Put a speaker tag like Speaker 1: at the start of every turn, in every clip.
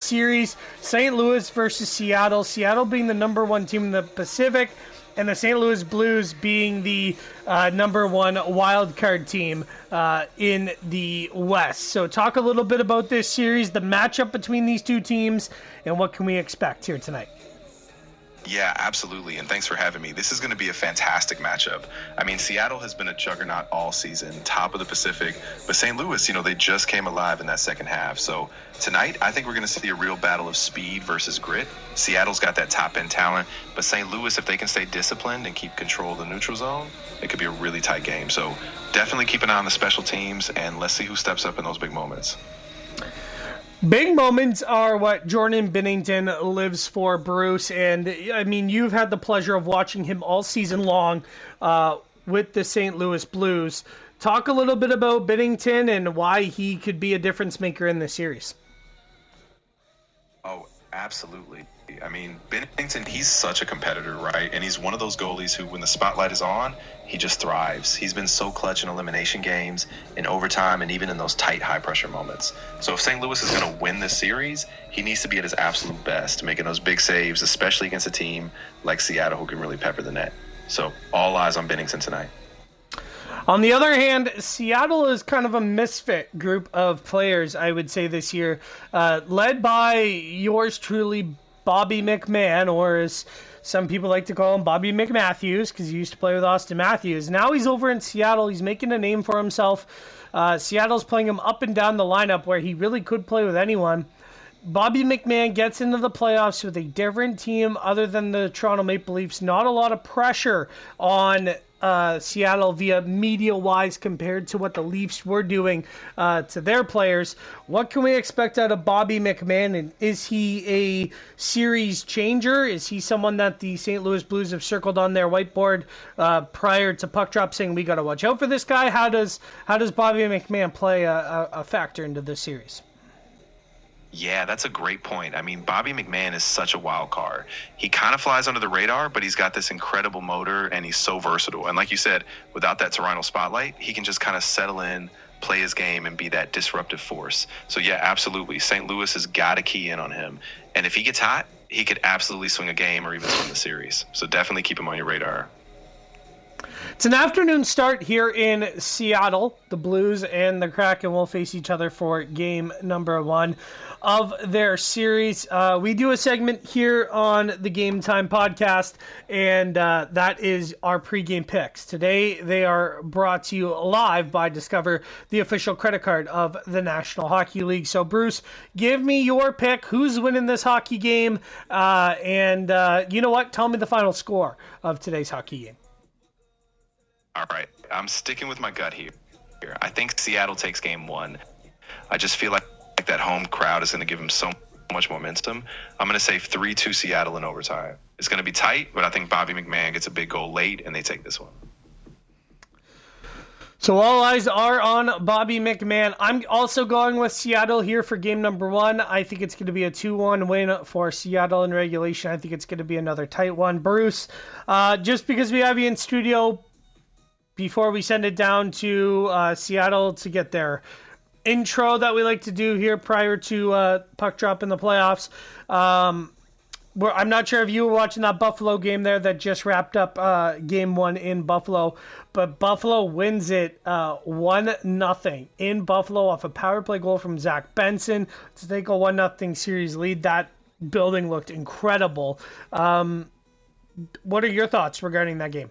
Speaker 1: Series, St. Louis versus Seattle. Seattle being the number one team in the Pacific, and the St. Louis Blues being the number one wild card team in the West. So talk a little bit about this series, the matchup between these two teams, and what can we expect here tonight?
Speaker 2: Yeah, absolutely. And thanks for having me. This is going to be a fantastic matchup. I mean, Seattle has been a juggernaut all season, top of the Pacific. But St. Louis, they just came alive in that second half. So tonight, I think we're going to see a real battle of speed versus grit. Seattle's got that top-end talent. But St. Louis, if they can stay disciplined and keep control of the neutral zone, it could be a really tight game. So definitely keep an eye on the special teams, and let's see who steps up in those big moments.
Speaker 1: Big moments are what Jordan Binnington lives for, Bruce. And, I mean, you've had the pleasure of watching him all season long with the St. Louis Blues. Talk a little bit about Binnington and why he could be a difference maker in this series.
Speaker 2: Oh, absolutely. I mean, Binnington, he's such a competitor, right? And he's one of those goalies who, when the spotlight is on, he just thrives. He's been so clutch in elimination games, in overtime, and even in those tight, high-pressure moments. So if St. Louis is going to win this series, he needs to be at his absolute best, making those big saves, especially against a team like Seattle who can really pepper the net. So all eyes on Binnington tonight.
Speaker 1: On the other hand, Seattle is kind of a misfit group of players, I would say, this year, led by yours truly, Bobby McMahon, or as some people like to call him, Bobby McMatthews, because he used to play with Austin Matthews. Now he's over in Seattle. He's making a name for himself. Seattle's playing him up and down the lineup where he really could play with anyone. Bobby McMahon gets into the playoffs with a different team other than the Toronto Maple Leafs. Not a lot of pressure on Seattle via media-wise compared to what the Leafs were doing to their players. What can we expect out of Bobby McMahon? And is he a series changer? Is he someone that the St. Louis Blues have circled on their whiteboard prior to puck drop, saying we got to watch out for this guy? How does Bobby McMahon play a factor into this series?
Speaker 2: Yeah, that's a great point. I mean, Bobby McMahon is such a wild card. He kind of flies under the radar, but he's got this incredible motor, and he's so versatile. And like you said, without that Toronto spotlight, he can just kind of settle in, play his game, and be that disruptive force. So, yeah, absolutely. St. Louis has got to key in on him. And if he gets hot, he could absolutely swing a game or even swing the series. So definitely keep him on your radar.
Speaker 1: It's an afternoon start here in Seattle. The Blues and the Kraken will face each other for game number one of their series. We do a segment here on the Game Time podcast, and that is our pregame picks. Today, they are brought to you live by Discover, the official credit card of the National Hockey League. So, Bruce, give me your pick. Who's winning this hockey game? And you know what? Tell me the final score of today's hockey game.
Speaker 2: All right. I'm sticking with my gut here. I think Seattle takes game one. I just feel like that home crowd is going to give them so much momentum. I'm going to say 3-2 Seattle in overtime. It's going to be tight, but I think Bobby McMahon gets a big goal late, and they take this one.
Speaker 1: So all eyes are on Bobby McMahon. I'm also going with Seattle here for game number one. I think it's going to be a 2-1 win for Seattle in regulation. I think it's going to be another tight one. Bruce, just because we have you in studio, before we send it down to Seattle to get their intro that we like to do here prior to puck drop in the playoffs, I'm not sure if you were watching that Buffalo game there that just wrapped up game one in Buffalo, but Buffalo wins it 1-0 in Buffalo off a power play goal from Zach Benson to take a 1-0 series lead. That building looked incredible. What are your thoughts regarding that game?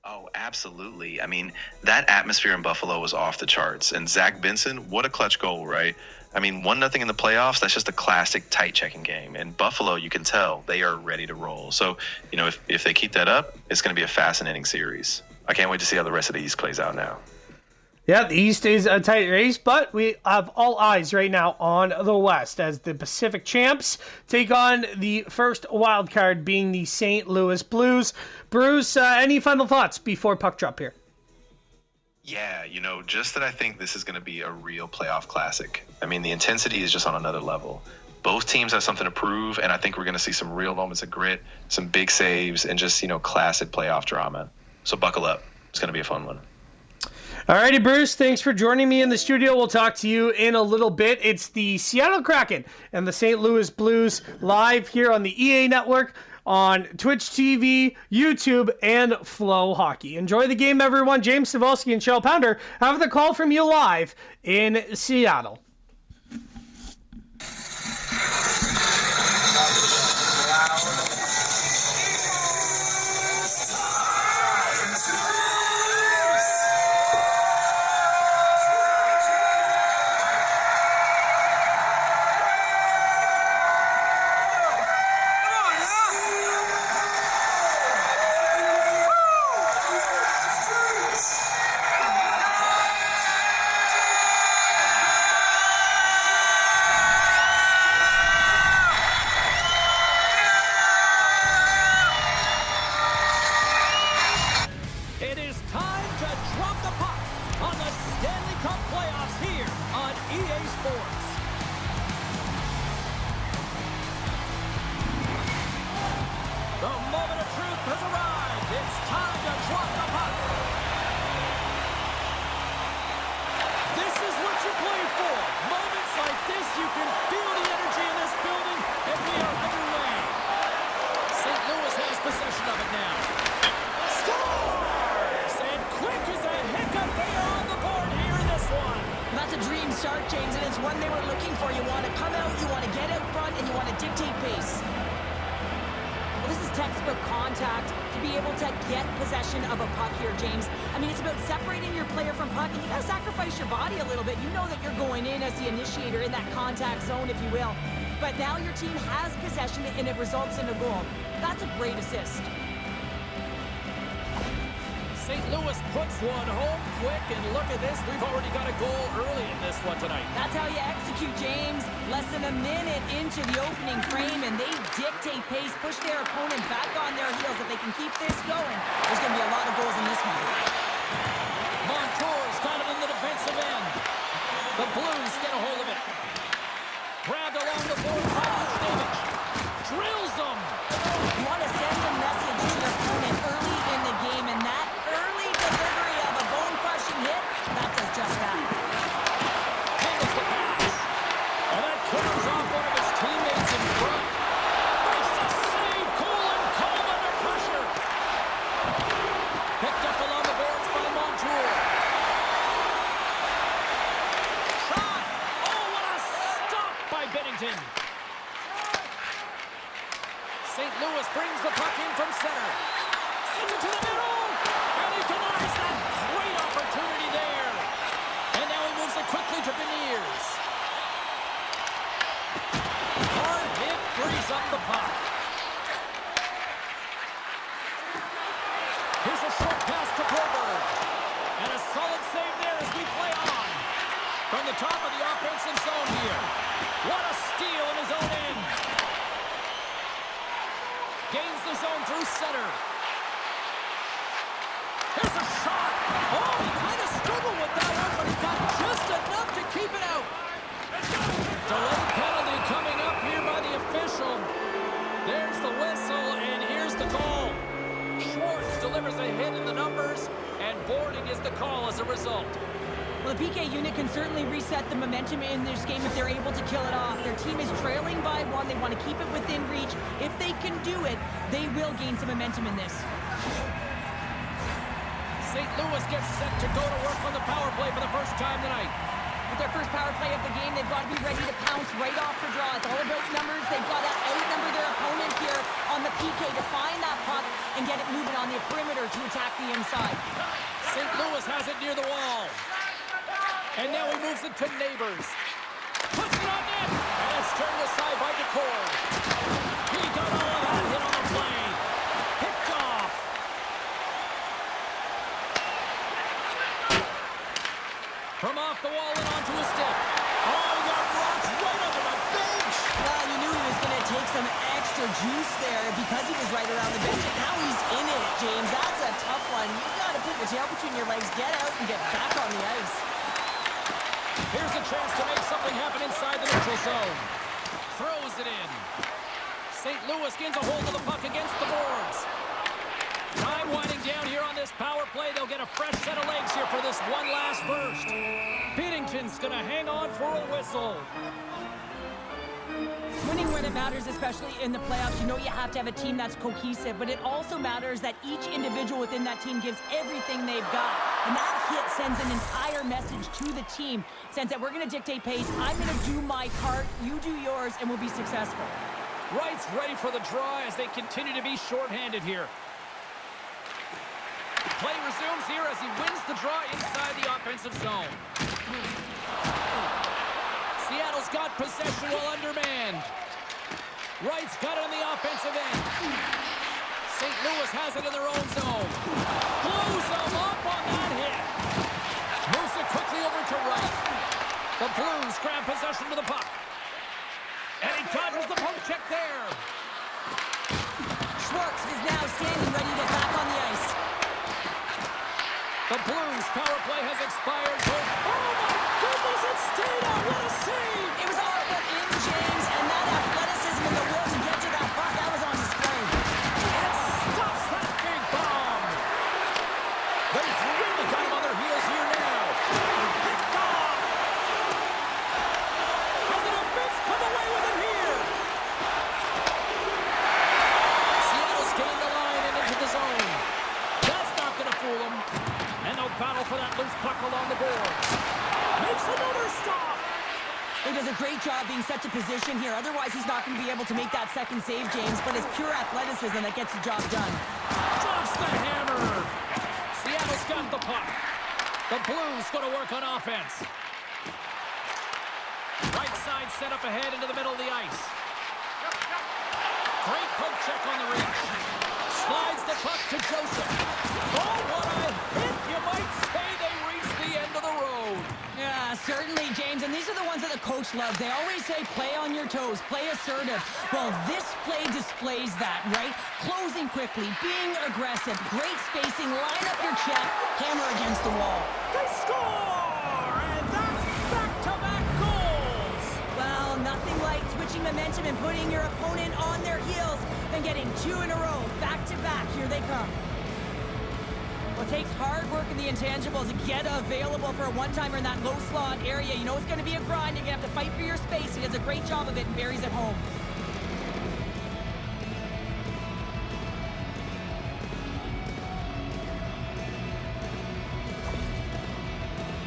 Speaker 2: Oh, absolutely. I mean, that atmosphere in Buffalo was off the charts. And Zach Benson, what a clutch goal, right? I mean, 1-0 in the playoffs, that's just a classic tight checking game. And Buffalo, you can tell they are ready to roll. So, if they keep that up, it's going to be a fascinating series. I can't wait to see how the rest of the East plays out now.
Speaker 1: Yeah, the East is a tight race, but we have all eyes right now on the West as the Pacific champs take on the first wild card being the St. Louis Blues. Bruce, any final thoughts before puck drop here?
Speaker 2: Yeah, just that I think this is going to be a real playoff classic. I mean, the intensity is just on another level. Both teams have something to prove, and I think we're going to see some real moments of grit, some big saves, and just, classic playoff drama. So buckle up. It's going to be a fun one.
Speaker 1: Alrighty, Bruce, thanks for joining me in the studio. We'll talk to you in a little bit. It's the Seattle Kraken and the St. Louis Blues live here on the EA Network, on Twitch TV, YouTube, and Flow Hockey. Enjoy the game, everyone. James Savolsky and Shell Pounder have the call from you live in Seattle.
Speaker 3: It is time to drop the puck on the Stanley Cup playoffs here on EA Sports. The moment of truth has arrived. It's time to drop the puck. This is what you play for. Moments like this, you can feel the energy in this building, and we are underway. St. Louis has possession of it now. Scores! And quick as a hiccup, they are on the board here in this one.
Speaker 4: That's a dream start, James, and it's one they were looking for. You want to come out, you want to get out front, and you want to dictate pace. Well, this is textbook contact to be able to get possession of a puck here, James. I mean, it's about separating your player from puck, and you got to sacrifice your body a little bit. You know that you're going in as the initiator in that contact zone, if you will. But now your team has possession, and it results in a goal. That's a great assist.
Speaker 3: St. Louis puts one home quick, and look at this. We've already got a goal early in this one tonight.
Speaker 4: That's how you execute, James. Less than a minute into the opening frame, and they dictate pace, push their opponent back on their heels. If they can keep this going, there's going to be a lot of goals in this one.
Speaker 3: Montour's got it in the defensive end. The Blues get a hold of it. Grabbed along the board by David. Drills them.
Speaker 4: You want to send a message to your opponent early in the game, and that early delivery of a bone-crushing hit, that does just that.
Speaker 3: Handles the pass. And that clears off one of his teammates in front. Makes the save. Cool and calm under pressure. Picked up along the boards by Montour. Shot. Oh, what a stop by Bennington. St. Louis brings the puck in from center. Sends it to the middle. And he denies that great opportunity there. And now he moves it quickly to Beniers. Hard hit frees up the puck. Here's a short pass to Broberg. And a solid save there as we play on. From the top of the offensive zone here. What a steal in his own end. Gains the zone through center. Here's a shot. Oh, he kind of struggled with that one, but he got just enough to keep it out. Delayed penalty coming up here by the official. There's the whistle, and here's the call. Schwartz delivers a hit in the numbers, and boarding is the call as a result.
Speaker 4: Well, the PK unit can certainly reset the momentum in this game if they're able to kill it off. Their team is trailing by one. They want to keep it within reach. If they can do it, they will gain some momentum in this.
Speaker 3: St. Louis gets set to go to work on the power play for the first time tonight.
Speaker 4: With their first power play of the game, they've got to be ready to pounce right off the draw. It's all about numbers. They've got to outnumber their opponent here on the PK to find that puck and get it moving on the perimeter to attack the inside.
Speaker 3: St. Louis has it near the wall. And now he moves it to Neighbors. Puts it on net. And it's turned aside by Decor. He got all of that hit on the play. Picked off. From off the wall and onto his stick. Oh, he got rocked right under the bench.
Speaker 4: Well, you knew he was going to take some extra juice there because he was right around the bench. And now he's in it, James. That's a tough one. You got to put your tail between your legs, get out, and get back on the ice.
Speaker 3: Here's a chance to make something happen inside the neutral zone. Throws it in. St. Louis gains a hold of the puck against the boards. Tries Time winding down here on this power play. They'll get a fresh set of legs here for this one last burst. Binnington's going to hang on for a whistle.
Speaker 4: Winning when it matters, especially in the playoffs, you know you have to have a team that's cohesive, but it also matters that each individual within that team gives everything they've got. And that hit sends an entire message to the team, sense that we're going to dictate pace, I'm going to do my part, you do yours, and we'll be successful.
Speaker 3: Wright's ready for the draw as they continue to be shorthanded here. Play resumes here as he wins the draw inside the offensive zone. Seattle's got possession while undermanned. Wright's got it on the offensive end. St. Louis has it in their own zone. Blows them up on that hit. Moves it quickly over to Wright. The Blues grab possession to the puck. And he dodges the poke check there.
Speaker 4: Schwartz is now standing ready to get back on the ice.
Speaker 3: The Blues power play has expired. Oh my goodness, it stayed out. What a save!
Speaker 4: It was all but in, James, and that athleticism and the will to get to that puck, that was on display.
Speaker 3: It stops that big bomb. They've really got him on their heels here now. Picked off. And the defense come away with it here. Seattle's gained the line and into the zone. That's not going to fool them. And they'll battle for that loose puck along the boards. Makes another stop.
Speaker 4: He does a great job being such a position here. Otherwise, he's not going to be able to make that second save, James. But it's pure athleticism that gets the job done.
Speaker 3: Drops the hammer. Seattle's got the puck. The Blues going to work on offense. Right side set up ahead into the middle of the ice. Great poke check on the reach. Slides the puck to Joseph. Oh, what a hit! You might say they reached the end of the road.
Speaker 4: Yeah, certainly, James. And these are the ones that the coach loves. They always say, play on your toes, play assertive. Well, this play displays that, right? Closing quickly, being aggressive, great spacing, line up your check, hammer against the wall.
Speaker 3: They score! And that's back-to-back goals!
Speaker 4: Well, nothing like switching momentum and putting your opponent on their heels and getting two in a row, back-to-back. Here they come. Well, it takes hard work in the intangibles to get available for a one-timer in that low slot area. You know it's going to be a grind. You're going to have to fight for your space. He does a great job of it and buries it home.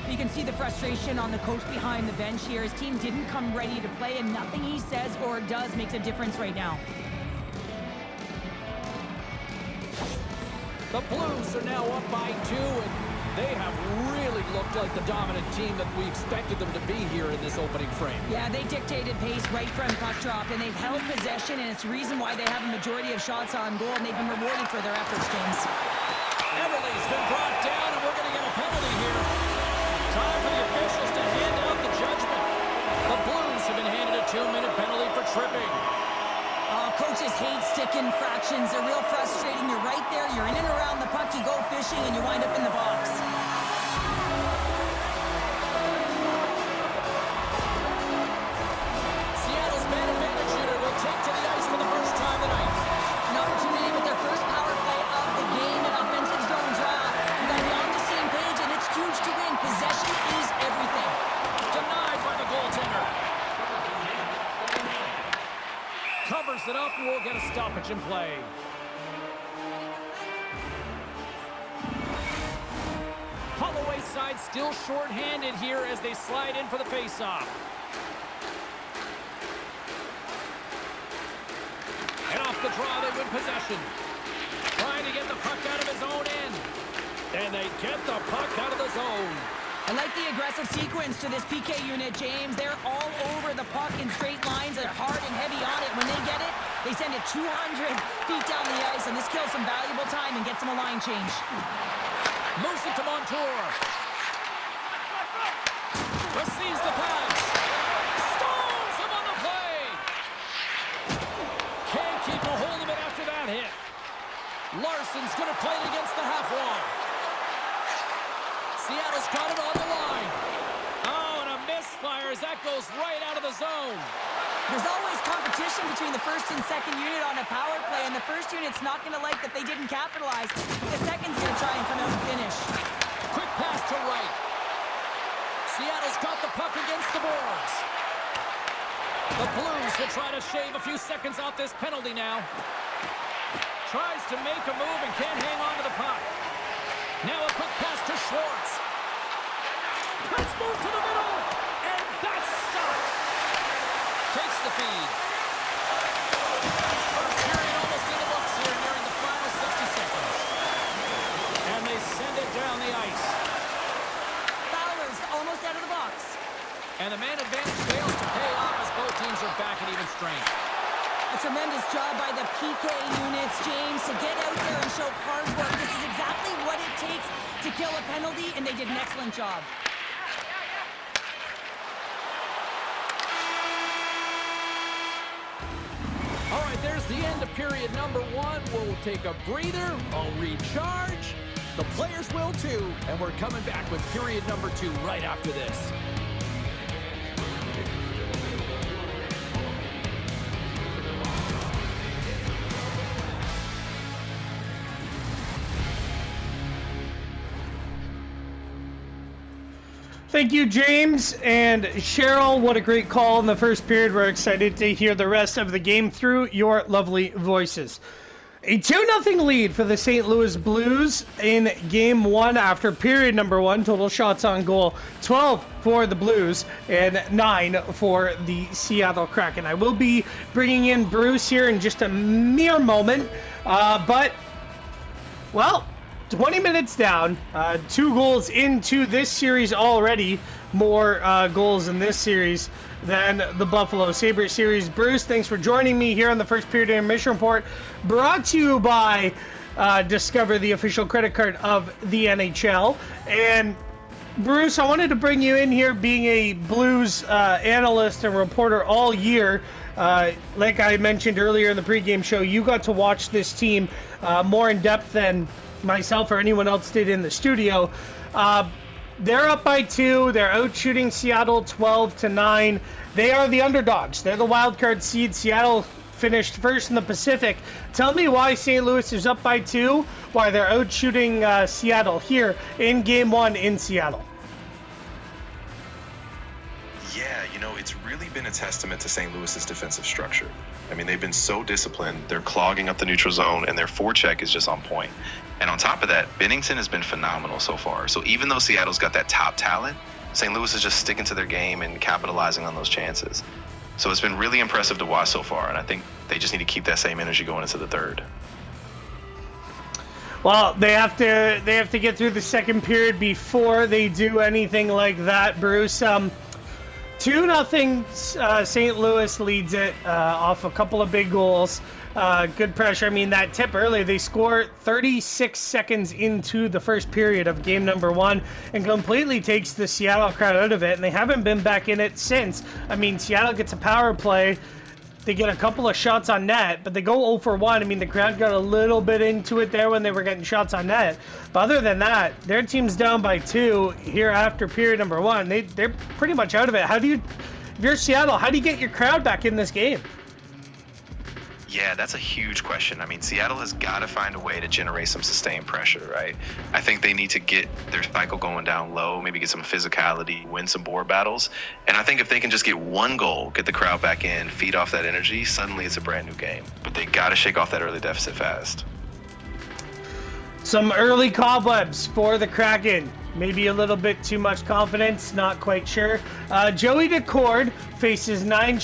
Speaker 4: You can see the frustration on the coach behind the bench here. His team didn't come ready to play, and nothing he says or does makes a difference right now.
Speaker 3: The Blues are now up by 2, and they have really looked like the dominant team that we expected them to be here in this opening frame.
Speaker 4: Yeah, they dictated pace right from puck drop, and they've held possession, and it's the reason why they have a majority of shots on goal, and they've been rewarded for their efforts, James.
Speaker 3: Everly's been brought down, and we're going to get a penalty here. Time for the officials to hand out the judgment. The Blues have been handed a 2-minute penalty for tripping.
Speaker 4: Oh, coaches hate stick infractions. They're real frustrating. You're right there. You're in and around the puck. You go fishing, and you wind up in the box.
Speaker 3: Seattle's man advantage unit will take to the ice for the first time tonight.
Speaker 4: An opportunity with their first power play of the game, an offensive zone draw. You got to be on the same page, and it's huge to win. Possession is everything.
Speaker 3: Denied by the goaltender. Covers it up, and we'll get a stoppage in play. Holloway side still short-handed here as they slide in for the face-off. And off the draw, they win possession. Trying to get the puck out of his own end. And they get the puck out of the zone.
Speaker 4: I like the aggressive sequence to this PK unit, James. They're all over the puck in straight lines. They're hard and heavy on it. When they get it, they send it 200 feet down the ice, and this kills some valuable time and gets them a line change.
Speaker 3: Moves it to Montour. Receives the pass. Stones him on the play. Can't keep a hold of it after that hit. Larson's going to play it against the half wall. Seattle's got it on the line. Oh, and a misfire as that goes right out of the zone.
Speaker 4: There's always competition communication between the first and second unit on a power play, and the first unit's not going to like that they didn't capitalize. The second's going to try and come out and finish.
Speaker 3: Quick pass to right. Seattle's got the puck against the boards. The Blues will try to shave a few seconds off this penalty now. Tries to make a move and can't hang on to the puck. Now a quick pass to Schwartz. Let's move to the middle, and that's stopped. Takes the feed. First period almost in the books here nearing the final 60 seconds. And they send it down the ice.
Speaker 4: Fowler's almost out of the box.
Speaker 3: And the man advantage fails to pay off as both teams are back at even strength.
Speaker 4: A tremendous job by the PK units, James, to get out there and show hard work. This is exactly what it takes to kill a penalty, and they did an excellent job.
Speaker 3: All right, there's the end of period number 1. We'll take a breather. I'll recharge. The players will too. And we're coming back with period number 2 right after this.
Speaker 1: Thank you, James and Cheryl. What a great call in the first period. We're excited to hear the rest of the game through your lovely voices. A 2-0 lead for the St. Louis Blues in Game 1 after period number 1. Total shots on goal, 12 for the Blues and 9 for the Seattle Kraken. I will be bringing in Bruce here in just a mere moment, but, well, 20 minutes down, 2 goals into this series already. More goals in this series than the Buffalo Sabres series. Bruce, thanks for joining me here on the first period intermission report, brought to you by Discover, the official credit card of the NHL. And Bruce, I wanted to bring you in here, being a Blues analyst and reporter all year. Like I mentioned earlier in the pregame show, you got to watch this team more in depth than myself or anyone else did in the studio. They're up by 2. They're out shooting Seattle 12-9. They are the underdogs. They're the wild card seed. Seattle finished first in the Pacific. Tell me why St. Louis is up by 2, why they're out shooting Seattle here in Game 1 in Seattle.
Speaker 2: Yeah, it's really been a testament to St. Louis's defensive structure. I mean, they've been so disciplined. They're clogging up the neutral zone, and their forecheck is just on point. And on top of that, Binnington has been phenomenal so far. So even though Seattle's got that top talent, St. Louis is just sticking to their game and capitalizing on those chances. So it's been really impressive to watch so far, and I think they just need to keep that same energy going into the third.
Speaker 1: Well, they have to get through the second period before they do anything like that, Bruce. 2-0 St. Louis leads it off a couple of big goals. Good pressure. I mean, that tip earlier, they score 36 seconds into the first period of game number 1 and completely takes the Seattle crowd out of it, and they haven't been back in it since. I mean, Seattle gets a power play. They get a couple of shots on net, but they go 0 for 1. I mean, the crowd got a little bit into it there when they were getting shots on net. But other than that, their team's down by 2 here after period number 1. They're pretty much out of it. If you're Seattle, how do you get your crowd back in this game?
Speaker 2: Yeah, that's a huge question. I mean, Seattle has got to find a way to generate some sustained pressure, right? I think they need to get their cycle going down low, maybe get some physicality, win some board battles. And I think if they can just get one goal, get the crowd back in, feed off that energy, suddenly it's a brand new game. But they got to shake off that early deficit fast.
Speaker 1: Some early cobwebs for the Kraken. Maybe a little bit too much confidence, not quite sure. Joey Decord faces 12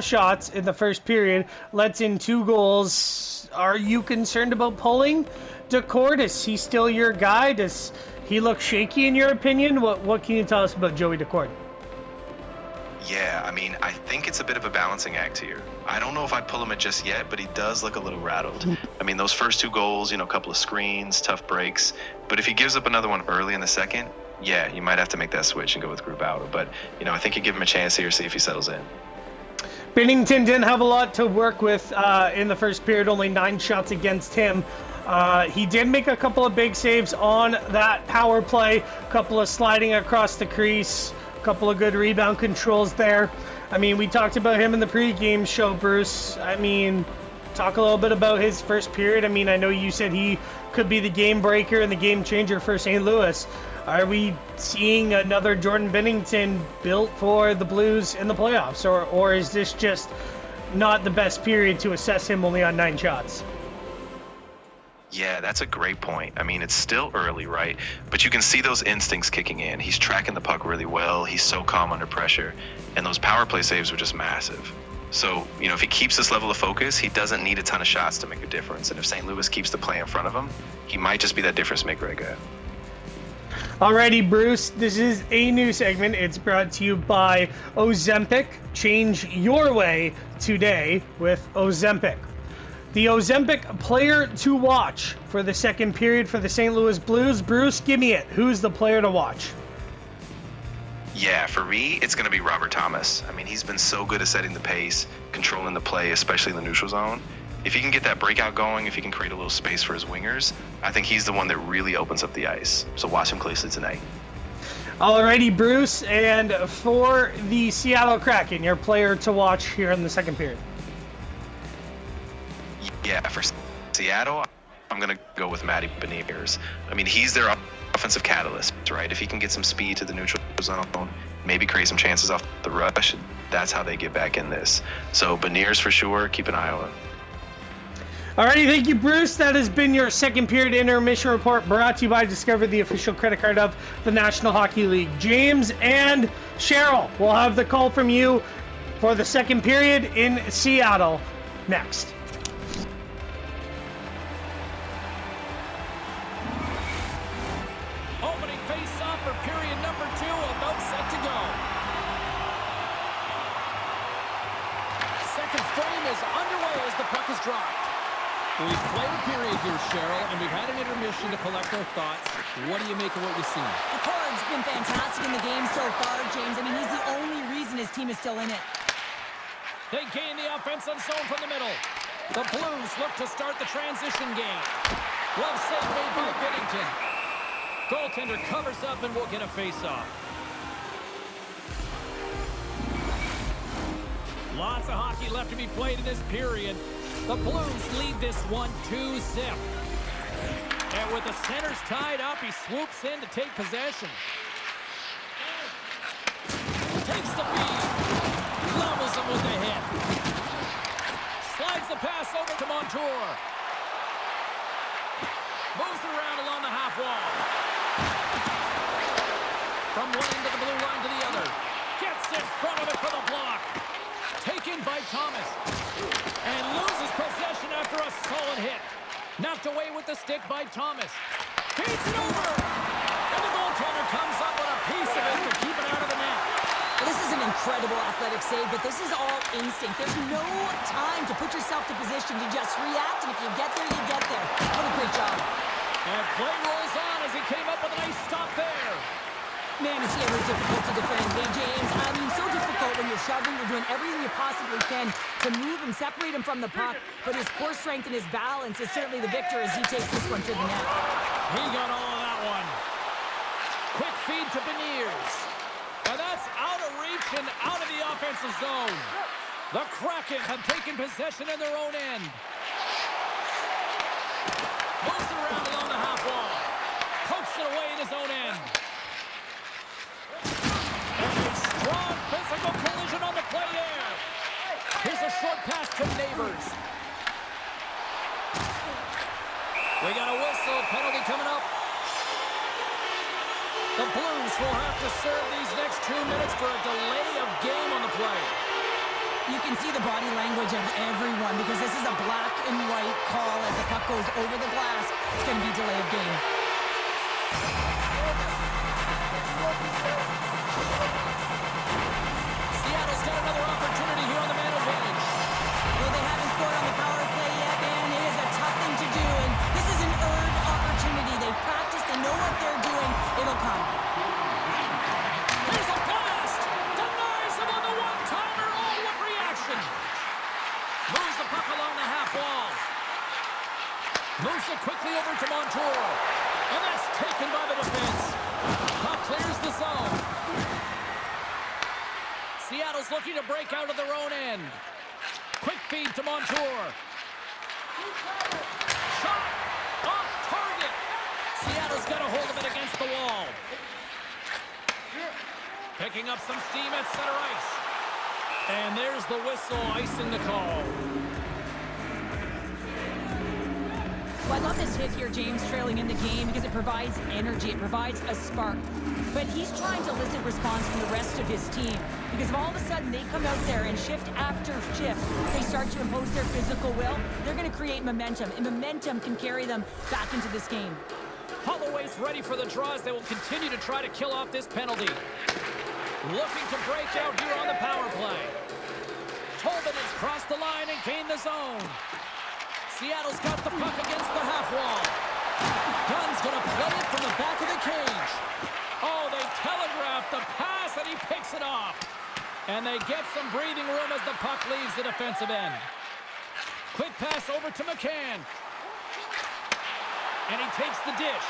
Speaker 1: shots in the first period, lets in 2 goals. Are you concerned about pulling Decord? Is he still your guy? Does he look shaky in your opinion? What can you tell us about Joey Decord?
Speaker 2: Yeah, I mean, I think it's a bit of a balancing act here. I don't know if I'd pull him at just yet, but he does look a little rattled. I mean, those first 2 goals, a couple of screens, tough breaks. But if he gives up another one early in the second, yeah, you might have to make that switch and go with Grubauer. But, I think you give him a chance here, see if he settles in.
Speaker 1: Binnington didn't have a lot to work with in the first period, only 9 shots against him. He did make a couple of big saves on that power play, a couple of sliding across the crease, a couple of good rebound controls there. I mean, we talked about him in the pregame show, Bruce. I mean, talk a little bit about his first period. I mean, I know you said he could be the game breaker and the game changer for St. Louis. Are we seeing another Jordan Binnington built for the Blues in the playoffs? Or is this just not the best period to assess him only on 9 shots?
Speaker 2: Yeah, that's a great point. I mean, it's still early, right? But you can see those instincts kicking in. He's tracking the puck really well. He's so calm under pressure. And those power play saves were just massive. So, if he keeps this level of focus, he doesn't need a ton of shots to make a difference. And if St. Louis keeps the play in front of him, he might just be that difference maker again.
Speaker 1: Alrighty, Bruce, this is a new segment. It's brought to you by Ozempic. Change your way today with Ozempic. The Ozempic player to watch for the second period for the St. Louis Blues. Bruce, give me it. Who's the player to watch?
Speaker 2: Yeah, for me, it's going to be Robert Thomas. I mean, he's been so good at setting the pace, controlling the play, especially in the neutral zone. If he can get that breakout going, if he can create a little space for his wingers, I think he's the one that really opens up the ice. So watch him closely tonight.
Speaker 1: Alrighty, Bruce, and for the Seattle Kraken, your player to watch here in the second period.
Speaker 2: Yeah, for Seattle, I'm going to go with Matty Beniers. I mean, he's their offensive catalyst, right? If he can get some speed to the neutral zone, maybe create some chances off the rush, that's how they get back in this. So Beniers for sure, keep an eye on him.
Speaker 1: Alrighty, thank you, Bruce. That has been your second period intermission report brought to you by Discover, the official credit card of the National Hockey League. James and Cheryl will have the call from you for the second period in Seattle next.
Speaker 3: Opening face-off for period number 2, about set to go. Second frame is underway as the puck is dropped. We've played a period here, Cheryl, and we've had an intermission to collect our thoughts. What do you make of what you've seen?
Speaker 4: The Card's been fantastic in the game so far, James. I mean, he's the only reason his team is still in it.
Speaker 3: They gain the offensive zone from the middle. The Blues look to start the transition game. Glove save made by Binnington. Goaltender covers up and will get a face-off. Lots of hockey left to be played in this period. The Blues lead this one 2-zip. And with the centers tied up, he swoops in to take possession. Takes the feed. Levels him with the hit. Slides the pass over to Montour. Moves it around along the half wall. From one end of the blue line to the other. Gets in front of it for the block. Taken by Thomas. And loses possession after a solid hit. Knocked away with the stick by Thomas. Feeds it over. And the goaltender comes up with a piece of it to keep it out of the net.
Speaker 4: Well, this is an incredible athletic save, but this is all instinct. There's no time to put yourself to position to just react, and if you get there, you get there. What a great job.
Speaker 3: And play rolls on as he came up with a nice stop there.
Speaker 4: Man, it's ever difficult to defend. Hey, James, I mean, so difficult when you're shoving. You're doing everything you possibly can to move him, separate him from the puck. But his core strength and his balance is certainly the victor as he takes this one to the net.
Speaker 3: He got all of that one. Quick feed to Beniers. And that's out of reach and out of the offensive zone. The Kraken have taken possession in their own end. Moves it around along the half wall. Pokes it away in his own end. Strong physical collision on the play there. Here's a short pass to Neighbors. We got a whistle. Penalty coming up. The Blues will have to serve these next 2 minutes for a delay of game on the play.
Speaker 4: You can see the body language of everyone because this is a black and white call as the puck goes over the glass. It's going to be delay of game.
Speaker 3: Seattle's got another opportunity here on the man advantage.
Speaker 4: Well, they haven't scored on the power play yet, man. It is a tough thing to do, and this is an earned opportunity. They practice, they know what they're doing. It'll come.
Speaker 3: Here's a blast! Denies him on the one-timer. Oh, what reaction! Moves the puck along the half wall. Moves it quickly over to Montour. And that's taken by the defense. Puck clears the zone. Seattle's looking to break out of their own end. Quick feed to Montour. Shot off target. Seattle's got a hold of it against the wall. Picking up some steam at center ice. And there's the whistle, icing the call.
Speaker 4: Well, I love this hit here, James, trailing in the game because it provides energy. It provides a spark. But he's trying to elicit response from the rest of his team because if all of a sudden they come out there and shift after shift, they start to impose their physical will, they're going to create momentum, and momentum can carry them back into this game.
Speaker 3: Holloway's ready for the draw as they will continue to try to kill off this penalty. Looking to break out here on the power play. Tobin has crossed the line and gained the zone. Seattle's got the puck against the half wall. Dunn's going to play it from the back of the cage. Oh, they telegraphed the pass, and he picks it off. And they get some breathing room as the puck leaves the defensive end. Quick pass over to McCann. And he takes the dish.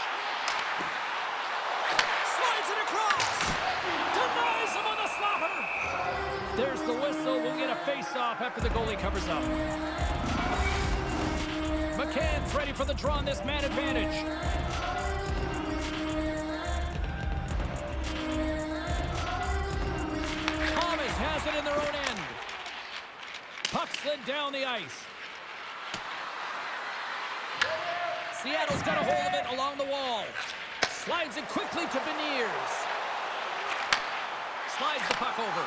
Speaker 3: Slides it across. Denies him on the slapper. There's the whistle. We'll get a face-off after the goalie covers up. McCann's ready for the draw on this man advantage. Thomas has it in their own end. Puck slid down the ice. Seattle's got a hold of it along the wall. Slides it quickly to Beniers. Slides the puck over.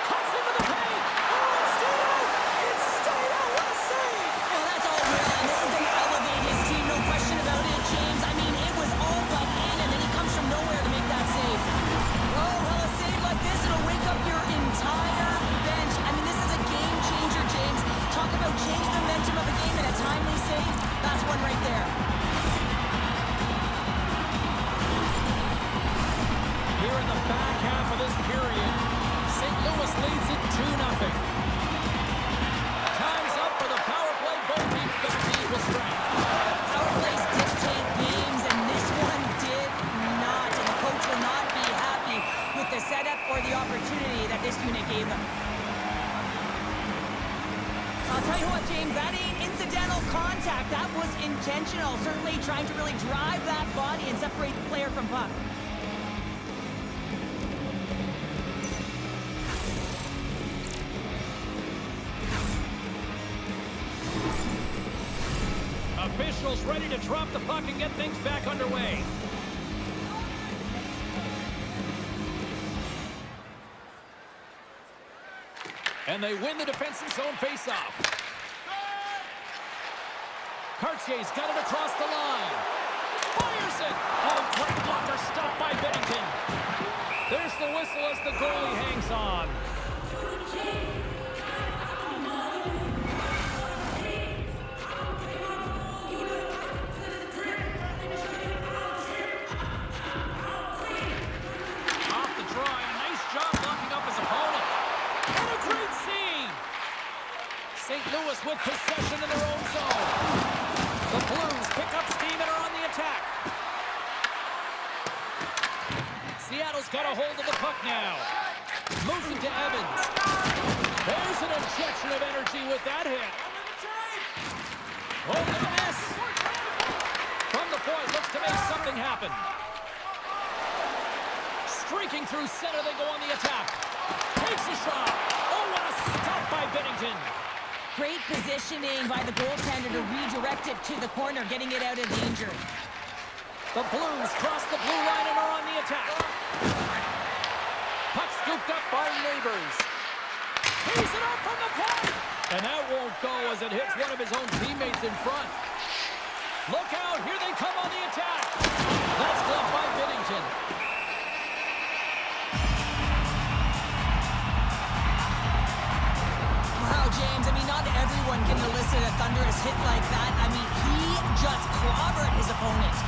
Speaker 3: Cuts into the paint. Oh, it's stayed out. It's stayed out. What a save.
Speaker 4: Well, that's all real, and this is going to elevate his team, no question about it, James. I mean, it was all but in, and then he comes from nowhere to make that save. Oh, well, a save like this, it'll wake up your entire bench. I mean, this is a game changer, James. Talk about change the momentum of a game and a timely save. That's one right there.
Speaker 3: Here in the back half of this period, St. Louis leads it 2-0. Time's up for the power play. Both teams back to equal strength.
Speaker 4: Power plays dictate games, and this one did not. And the coach will not be happy with the setup or the opportunity that this unit gave them. I'll tell you what, James, that ain't incidental contact. That was intentional. Certainly trying to really drive that body and separate the player from puck.
Speaker 3: Officials ready to drop the puck and get things back underway. And they win the defensive zone faceoff. Cartier's got it across the line. Fires it. Oh, great blocker stopped by Bennington. There's the whistle as the goalie hangs on. Off the draw, and a nice job blocking up his opponent. And a great save. St. Louis with possession in their own zone. The Blues pick up steam and are on the attack. Seattle's got a hold of the puck now. Moves it to Evans. There's an injection of energy with that hit. Oh, look at this. From the point, looks to make something happen. Streaking through center, they go on the attack. Takes a shot. Oh, what a stop by Bennington.
Speaker 4: Great positioning by the goaltender to redirect it to the corner, getting it out of danger.
Speaker 3: The Blues cross the blue line and are on the attack. Puck scooped up by Neighbors. He's it up from the point. And that won't go as it hits one of his own teammates in front. Look out, here they come on the attack. That's gloved by Binnington.
Speaker 4: Wow, James, I mean, not everyone can elicit a thunderous hit like that. I mean, he just clobbered his opponent.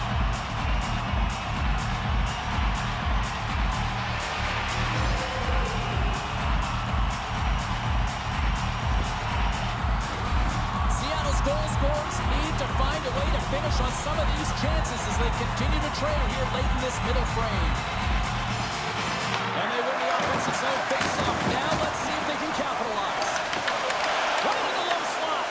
Speaker 3: Seattle's goal scorers need to find a way to finish on some of these chances as they continue to trail here late in this middle frame. And they win the offensive gets its own face-off. Now let's see if they can capitalize. Right in the low slot.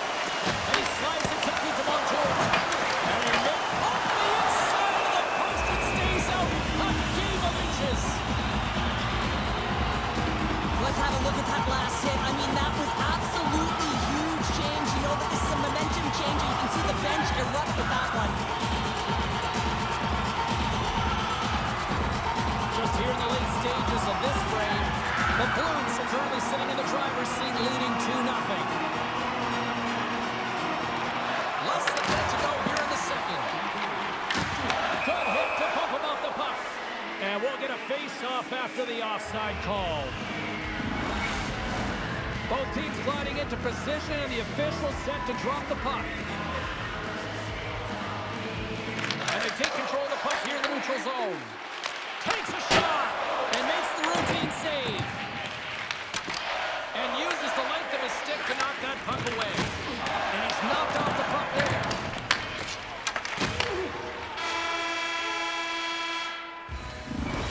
Speaker 3: And he slides it quickly to Montour. And he makes off the inside of the post and stays out. A game of inches.
Speaker 4: Let's have a look at that last hit. I mean, that was absolutely huge change. You know that this is a momentum change. You can see the bench erupt with that one.
Speaker 3: Just here in the late stages of this frame, the Blues are currently sitting in the driver's seat leading 2-0. Less than a minute to go here in the second. Good hit to bump him off the puck. And we'll get a face-off after the offside call. Both teams gliding into position, and the official set to drop the puck. And they take control of the puck here in the neutral zone. Takes a shot and makes the routine save. And uses the length of his stick to knock that puck away. And he's knocked off the puck there.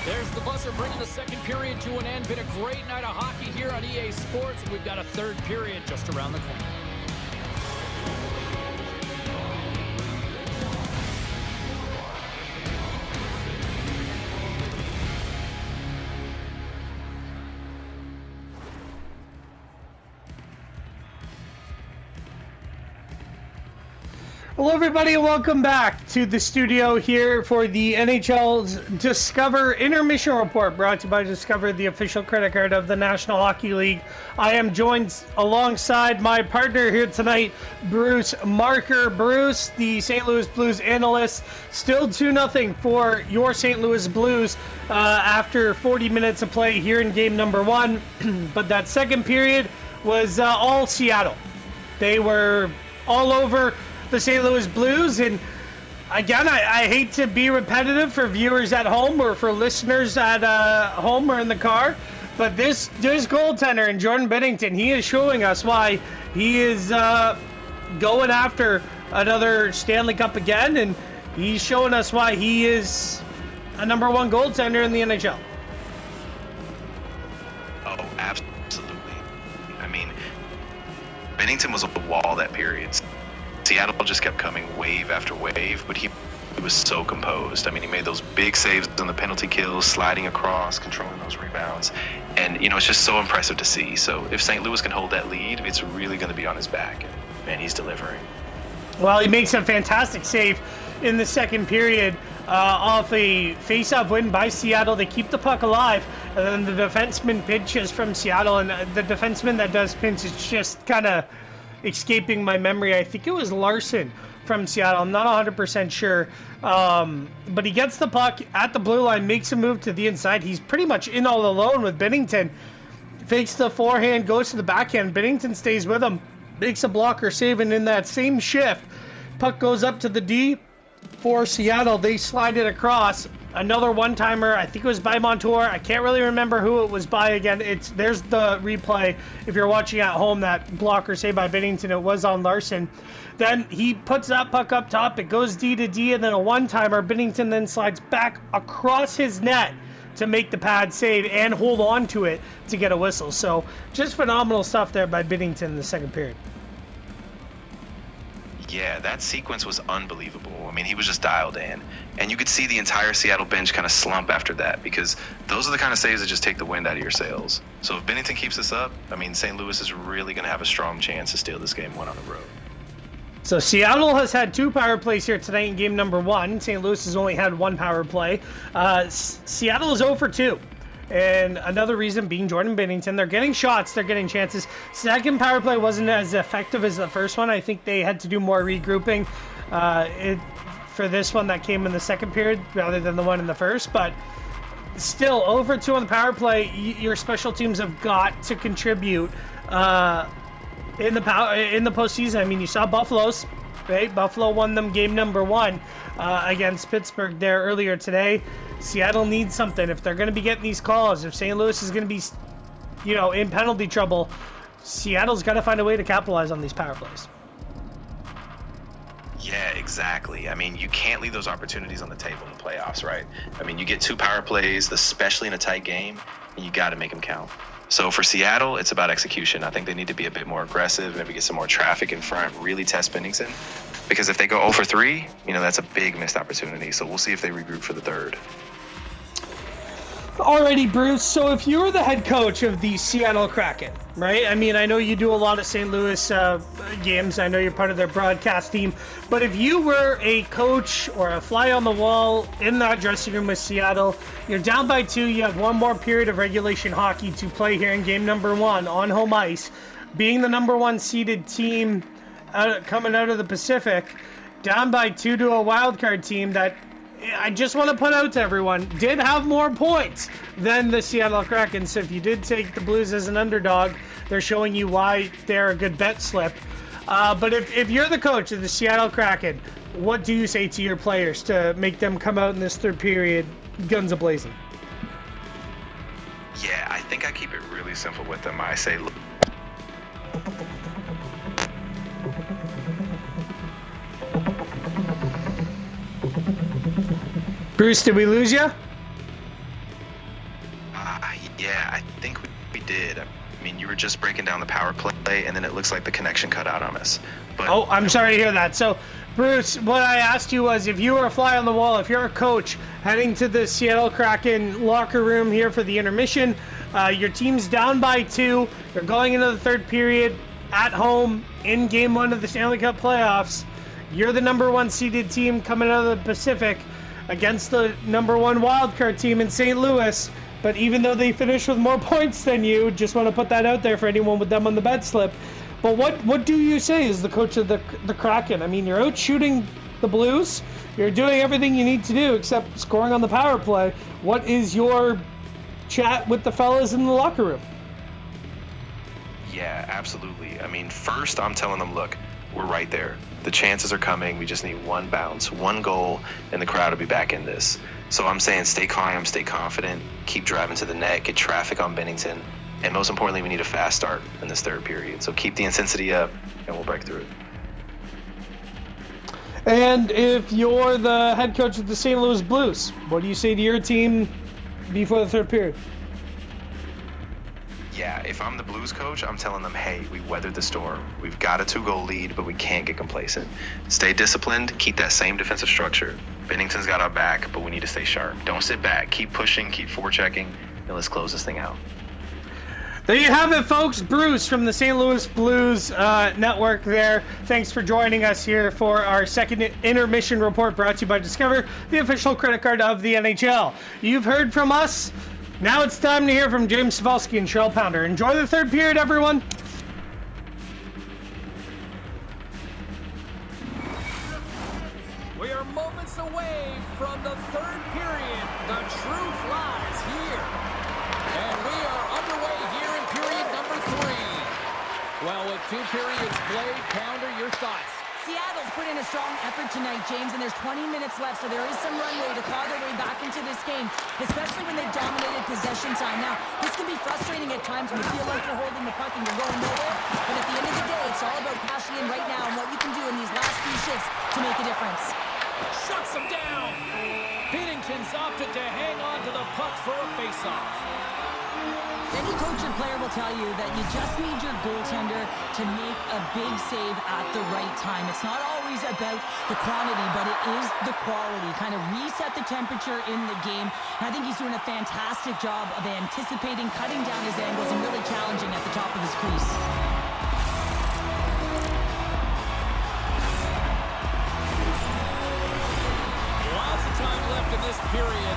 Speaker 3: There's the buzzer bringing the second period to an end. Been a great night of hockey here on EA Sports. We've got a third period just around the corner.
Speaker 1: Hello, everybody, and welcome back to the studio here for the NHL's Discover Intermission Report, brought to you by Discover, the official credit card of the National Hockey League. I am joined alongside my partner here tonight, Bruce Marker. Bruce, the St. Louis Blues analyst, still 2-0 for your St. Louis Blues after 40 minutes of play here in game number 1. But that second period was all Seattle. They were all over the St. Louis Blues, and again, I hate to be repetitive for viewers at home or for listeners at home or in the car, but this goaltender in Jordan Binnington, he is showing us why he is going after another Stanley Cup again, and he's showing us why he is a number 1 goaltender in the NHL.
Speaker 2: Oh, absolutely. I mean, Binnington was a wall that period. Seattle just kept coming wave after wave, but he was so composed. I mean, he made those big saves on the penalty kills, sliding across, controlling those rebounds. And, it's just so impressive to see. So if St. Louis can hold that lead, it's really going to be on his back. And he's delivering.
Speaker 1: Well, he makes a fantastic save in the second period off a face-off win by Seattle to keep the puck alive. And then the defenseman pinches from Seattle, and the defenseman that does pinch is just kind of escaping my memory. I think it was Larson from Seattle. I'm not 100% sure. But he gets the puck at the blue line, makes a move to the inside. He's pretty much in all alone with Binnington. Fakes the forehand, goes to the backhand. Binnington stays with him, makes a blocker save, and in that same shift, puck goes up to the D for Seattle. They slide it across. Another one-timer, I think it was by Montour. I can't really remember who it was by again. There's the replay. If you're watching at home, that blocker save by Binnington, it was on Larson. Then he puts that puck up top. It goes D to D, and then a one-timer. Binnington then slides back across his net to make the pad save and hold on to it to get a whistle. So just phenomenal stuff there by Binnington in the second period.
Speaker 2: Yeah, that sequence was unbelievable. I mean, he was just dialed in. And you could see the entire Seattle bench kind of slump after that, because those are the kind of saves that just take the wind out of your sails. So if Binnington keeps this up, I mean, St. Louis is really going to have a strong chance to steal this game 1 on the road.
Speaker 1: So Seattle has had 2 power plays here tonight in game number 1. St. Louis has only had 1 power play. Seattle is 0 for 2. And another reason being Jordan Binnington. They're getting shots. They're getting chances. Second power play wasn't as effective as the first one. I think they had to do more regrouping for this one that came in the second period rather than the one in the first. But still, over 2 on the power play. Your special teams have got to contribute in the postseason. I mean, you saw Buffalo's. Right? Buffalo won them game number 1 against Pittsburgh there earlier today. Seattle needs something. If they're going to be getting these calls, if St. Louis is going to be, in penalty trouble, Seattle's got to find a way to capitalize on these power plays.
Speaker 2: Yeah, exactly. I mean, you can't leave those opportunities on the table in the playoffs, right? I mean, you get 2 power plays, especially in a tight game, and you got to make them count. So for Seattle, it's about execution. I think they need to be a bit more aggressive, maybe get some more traffic in front, really test Bennington. Because if they go 0 for 3, that's a big missed opportunity. So we'll see if they regroup for the third.
Speaker 1: Alrighty, Bruce. So if you were the head coach of the Seattle Kraken, right? I mean, I know you do a lot of St. Louis games. I know you're part of their broadcast team. But if you were a coach or a fly on the wall in that dressing room with Seattle, you're down by 2. You have one more period of regulation hockey to play here in game number 1 on home ice. Being the number 1 seeded team coming out of the Pacific, down by 2 to a wild card team that, I just want to put out to everyone, did have more points than the Seattle Kraken. So if you did take the Blues as an underdog, they're showing you why they're a good bet slip. But if you're the coach of the Seattle Kraken, what do you say to your players to make them come out in this third period guns a-blazing?
Speaker 2: Yeah, I think I keep it really simple with them. I say, look,
Speaker 1: Bruce, did we lose you?
Speaker 2: yeah, I think we did. I mean, you were just breaking down the power play, and then it looks like the connection cut out on us. But
Speaker 1: Oh, I'm sorry to hear that. So, Bruce, what I asked you was, if you were a fly on the wall, if you're a coach heading to the Seattle Kraken locker room here for the intermission, your team's down by 2, you're going into the third period at home in game 1 of the Stanley Cup playoffs, you're the number 1 seeded team coming out of the Pacific against the number 1 wildcard team in St. Louis, but even though they finished with more points than you, just want to put that out there for anyone with them on the bet slip. But what do you say as the coach of the Kraken? I mean, you're out shooting the Blues, you're doing everything you need to do except scoring on the power play. What is your chat with the fellas in the locker room?
Speaker 2: yeah, absolutely. I mean, first I'm telling them, look, we're right there. The chances are coming. We just need 1 bounce, 1 goal, and the crowd will be back in this. So I'm saying stay calm, stay confident, keep driving to the net, get traffic on Bennington, and most importantly, we need a fast start in this third period. So keep the intensity up, and we'll break through it.
Speaker 1: And if you're the head coach of the St. Louis Blues, what do you say to your team before the third period?
Speaker 2: Yeah, if I'm the Blues coach, I'm telling them, hey, we weathered the storm. We've got a 2-goal lead, but we can't get complacent. Stay disciplined, keep that same defensive structure. Bennington's got our back, but we need to stay sharp. Don't sit back. Keep pushing, keep forechecking, and let's close this thing out.
Speaker 1: There you have it, folks. Bruce from the St. Louis Blues network there. Thanks for joining us here for our second intermission report brought to you by Discover, the official credit card of the NHL. You've heard from us. Now it's time to hear from James Cybulski and Cheryl Pounder. Enjoy the third period, everyone.
Speaker 3: We are moments away from the third period. The truth lies here. And we are underway here in period number 3. Well, with 2 periods played, Pounder, your thoughts?
Speaker 4: Seattle's put in a strong effort tonight, James, and there's 20 minutes left, so there is some runway to claw their way back into this game, especially when they've dominated possession time. Now, this can be frustrating at times when you feel like you're holding the puck and you're going nowhere, but at the end of the day, it's all about cashing in right now and what you can do in these last few shifts to make a difference.
Speaker 3: Shuts him down. Bennington's opted to hang on to the puck for a face-off.
Speaker 4: Any coach or player will tell you that you just need your goaltender to make a big save at the right time. It's not always about the quantity, but it is the quality. Kind of reset the temperature in the game. And I think he's doing a fantastic job of anticipating, cutting down his angles, and really challenging at the top of his crease.
Speaker 3: Lots of time left in this period.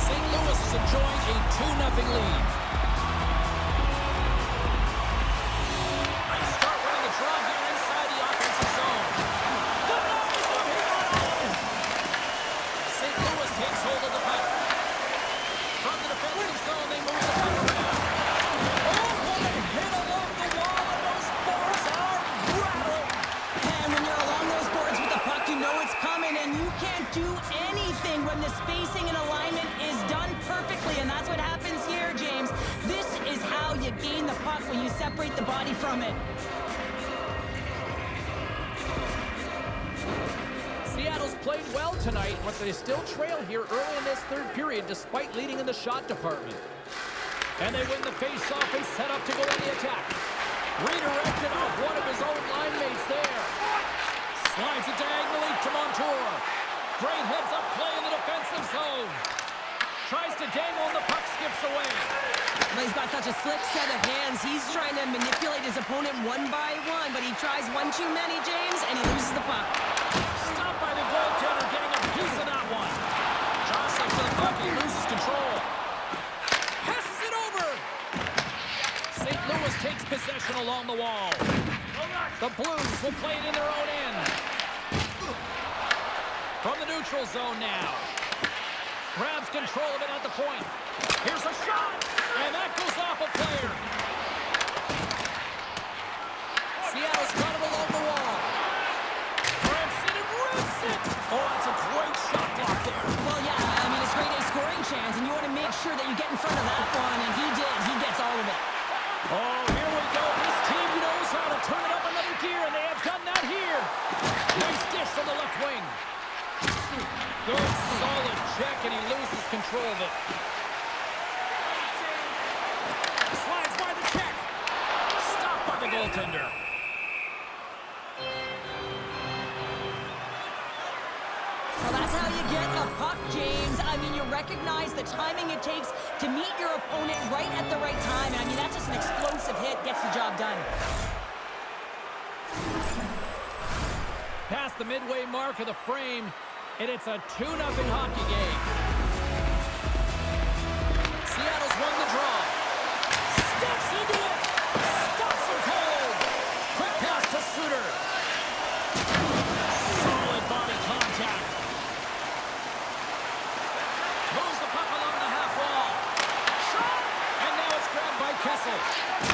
Speaker 3: St. Louis is enjoying a 2-0 lead. Nice start running the draw here inside the offensive zone. St. Louis takes hold of the puck. From the defensive zone, they move the puck around. Oh, what a hit along the wall, and those boards are rattled.
Speaker 4: And when you're along those boards with the puck, you know it's coming, and you can't do anything when the spacing and alignment is done perfectly, and that's what happens here, James. This is how you gain the puck, when you separate the body from it.
Speaker 3: played well tonight, but they still trail here early in this third period despite leading in the shot department. And they win the face-off and set up to go on the attack. Redirected off one of his own line mates there. Slides it diagonally to Montour. Great heads-up play in the defensive zone. Tries to dangle and the puck skips away.
Speaker 4: Well, he's got such a slick set of hands. He's trying to manipulate his opponent one by one, but he tries one too many, James, and he loses the puck.
Speaker 3: Stopped by the goaltender, getting a piece of that one. Jostling for the puck, he loses control. Passes it over. St. Louis takes possession along the wall. The Blues will play it in their own end. From the neutral zone now. Grabs control of it at the point. Here's a shot, and that goes off a player. Seattle's got him along the wall. Grabs it and rips it. Oh, that's a great shot block there.
Speaker 4: Well, yeah, I mean, it's great a scoring chance, and you want to make sure that you get in front of that one, and he did. He gets all of it.
Speaker 3: Oh, here we go. This team knows how to turn it up another gear, and they have done that here. Nice dish from the left wing. Good, solid check, and he loses control of it. Slides by the check. Stopped by the goaltender.
Speaker 4: Well, that's how you get a puck, James. I mean, you recognize the timing it takes to meet your opponent right at the right time. And I mean, that's just an explosive hit, gets the job done.
Speaker 3: Past the midway mark of the frame, and it's a 2-0 hockey game. Seattle's won the draw. Steps into it. Stops him cold. Quick pass to Suter. Solid body contact. Moves the puck along the half wall. Shot! And now it's grabbed by Kessel.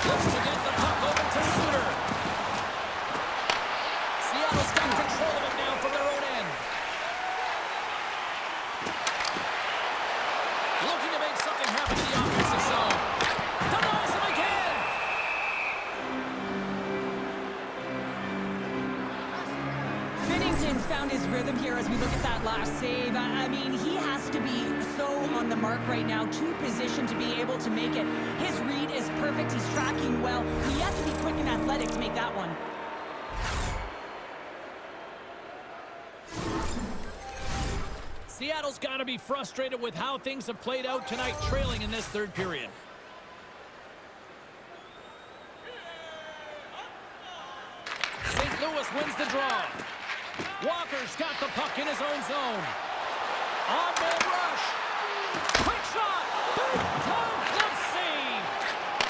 Speaker 3: Looks to get the puck over to Suter. Seattle's got control of it now from their own end. Looking to make something happen in the offensive zone. Denies him again.
Speaker 4: Binnington's found his rhythm here as we look at that last save. I mean, he has to be so on the mark right now, to position to be able to make it. His read is perfect. He's tracking well. He has to be quick and athletic to make that one.
Speaker 3: Seattle's got to be frustrated with how things have played out tonight, trailing in this third period. St. Louis wins the draw. Walker's got the puck in his own zone. On-man rush. Quick shot. Big time glove save.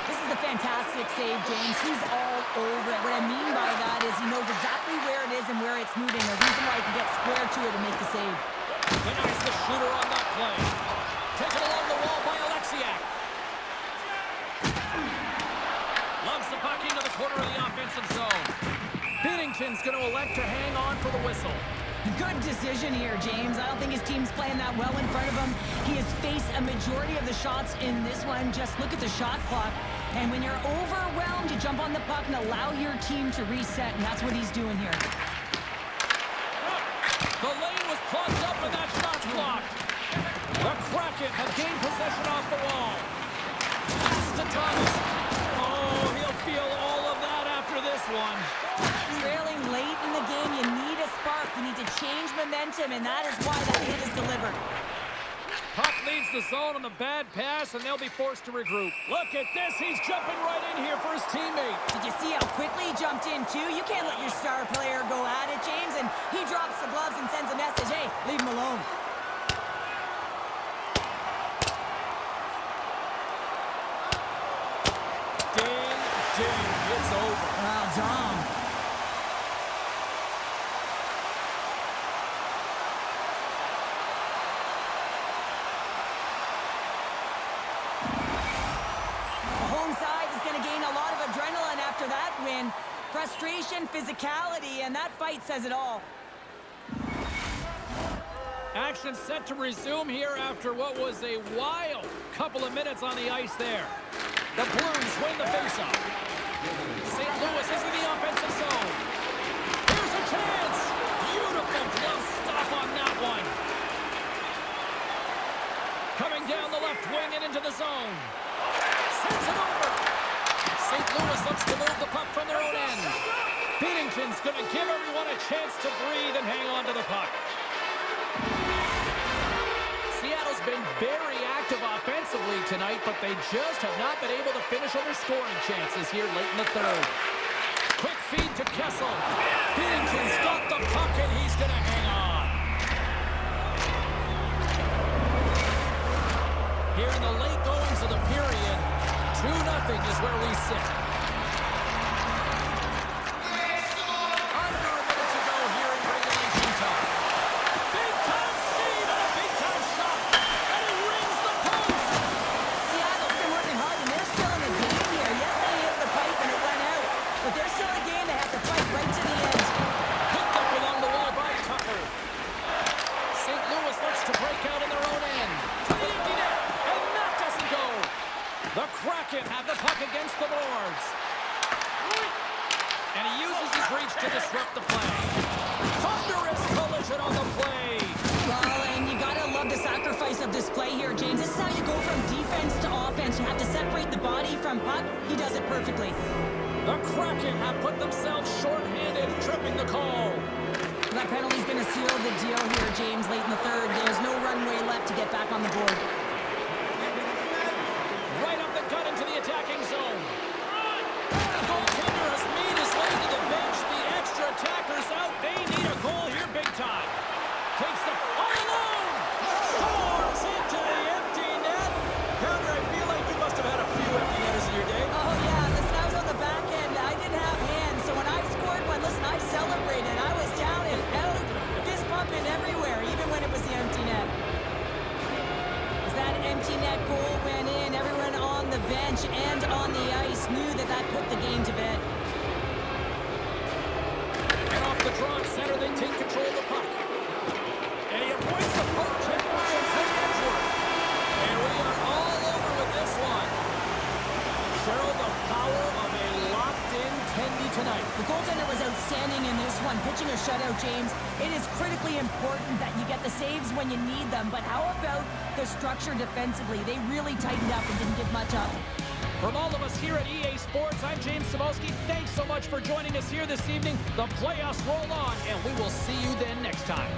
Speaker 4: This is a fantastic save, James. He's all over it. What I mean by that is he knows exactly where it is and where it's moving. A reason why he can get square to it and make the save.
Speaker 3: Denies the shooter on that play. Taken along the wall by Alexiak. Loves the puck into the corner of the offensive zone. Binnington's going to elect to hang on for the whistle.
Speaker 4: Good decision here, James. I don't think his team's playing that well in front of him. He has faced a majority of the shots in this one. Just look at the shot clock. And when you're overwhelmed, you jump on the puck and allow your team to reset, and that's what he's doing here.
Speaker 3: The lane was plugged up and that shot's blocked. The Kraken have gained possession off the wall. Pass to Thomas. Oh, he'll feel all of that after this one.
Speaker 4: Trailing late in the game, you need a spark. You need to change momentum, and that is why that hit is delivered.
Speaker 3: Puck leaves the zone on the bad pass, and they'll be forced to regroup. Look at this. He's jumping right in here for his teammate.
Speaker 4: Did you see how quickly he jumped in, too? You can't let your star player go at it, James, and he drops the gloves and sends a message, hey, leave him alone.
Speaker 3: Ding, ding, it's over.
Speaker 4: Wow, Dom. Win. Frustration, physicality, and that fight says it all.
Speaker 3: Action set to resume here after what was a wild couple of minutes on the ice there. The Blues win the faceoff. St. Louis is in the offensive zone. Here's a chance. Beautiful glove stop on going to give everyone a chance to breathe and hang on to the puck. Seattle's been very active offensively tonight, but they just have not been able to finish on their scoring chances here late in the third. Quick feed to Kessel. Binnington's got the puck, and he's going to hang on. Here in the late goings of the period, 2-0 is where we sit. Under a minute to go here in regulation time. Big-time save and a big-time shot, and he rings the post.
Speaker 4: Seattle's been working hard, and they're still in the game here. Yes, they hit the pipe and it went out, but they're still in the game. They have to fight right to the end.
Speaker 3: Picked up along the wall by Tucker. St. Louis looks to break out in their own end. To the empty net, and that doesn't go. The Kraken have the puck against the boards. And he uses his reach to disrupt the play. Thunderous collision on the play.
Speaker 4: Well, and you gotta love the sacrifice of this play here, James. This is how you go from defense to offense. You have to separate the body from puck. He does it perfectly.
Speaker 3: The Kraken have put themselves short-handed, tripping the call.
Speaker 4: That penalty's gonna seal the deal here, James, late in the third. There's no runway left to get back on the board.
Speaker 3: Right up the gut into the attacking zone. The goaltender has made his way to the bench. The extra attackers out. They need a goal here big time. Takes the all alone. Scores into the empty net. Pounder, I feel like you must have had a few empty netters in your day.
Speaker 4: Oh, yeah, listen, I was on the back end. I didn't have hands, so when I scored one, listen, I celebrated. I was down and out, fist pumping everywhere, even when it was the empty net. As that empty net goal went in, everyone on the bench and on the ice knew that that put the game to bed.
Speaker 3: And off the draw at center, they take control of the puck. And he avoids the poke check with some quick edge work. And we are all over with this one. Cheryl, the power of a locked-in Tendy tonight.
Speaker 4: The goaltender was outstanding in this one, pitching a shutout, James. It is critically important that you get the saves when you need them, but how about the structure defensively? They really tightened up and didn't give much up.
Speaker 3: From all of us here at EA Sports, I'm James Cybulski. Thanks so much for joining us here this evening. The playoffs roll on, and we will see you then next time.